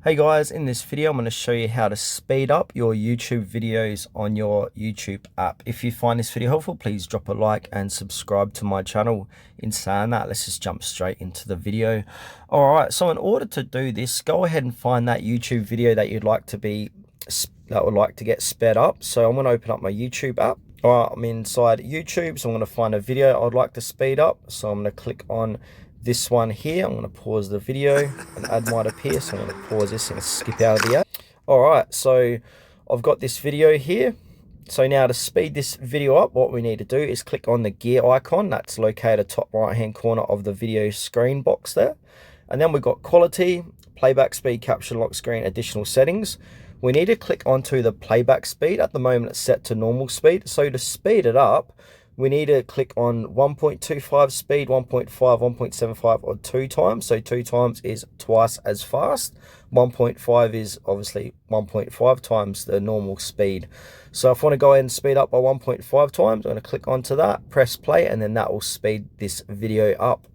Hey guys, in this video I'm going to show you how to speed up your YouTube videos on your YouTube app. If you find this video helpful, please drop a like and subscribe to my channel. In saying that, let's just jump straight into the video. Alright, so in order to do this, go ahead and find that YouTube video that you'd like to get sped up. So I'm going to open up my YouTube app. Alright, I'm inside YouTube, so I'm going to find a video I'd like to speed up. So I'm going to click on this one here. I'm going to pause the video. An ad might appear, so I'm going to pause this and skip out of the ad. Alright, so I've got this video here. So now to speed this video up, what we need to do is click on the gear icon that's located top right hand corner of the video screen box there. And then we've got quality, playback speed, caption lock screen, additional settings. We need to click onto the playback speed. At the moment it's set to normal speed. So to speed it up, we need to click on 1.25 speed, 1.5, 1.75 or 2 times. So 2 times is twice as fast. 1.5 is obviously 1.5 times the normal speed. So if I want to go ahead and speed up by 1.5 times, I'm going to click onto that, press play, and then that will speed this video up.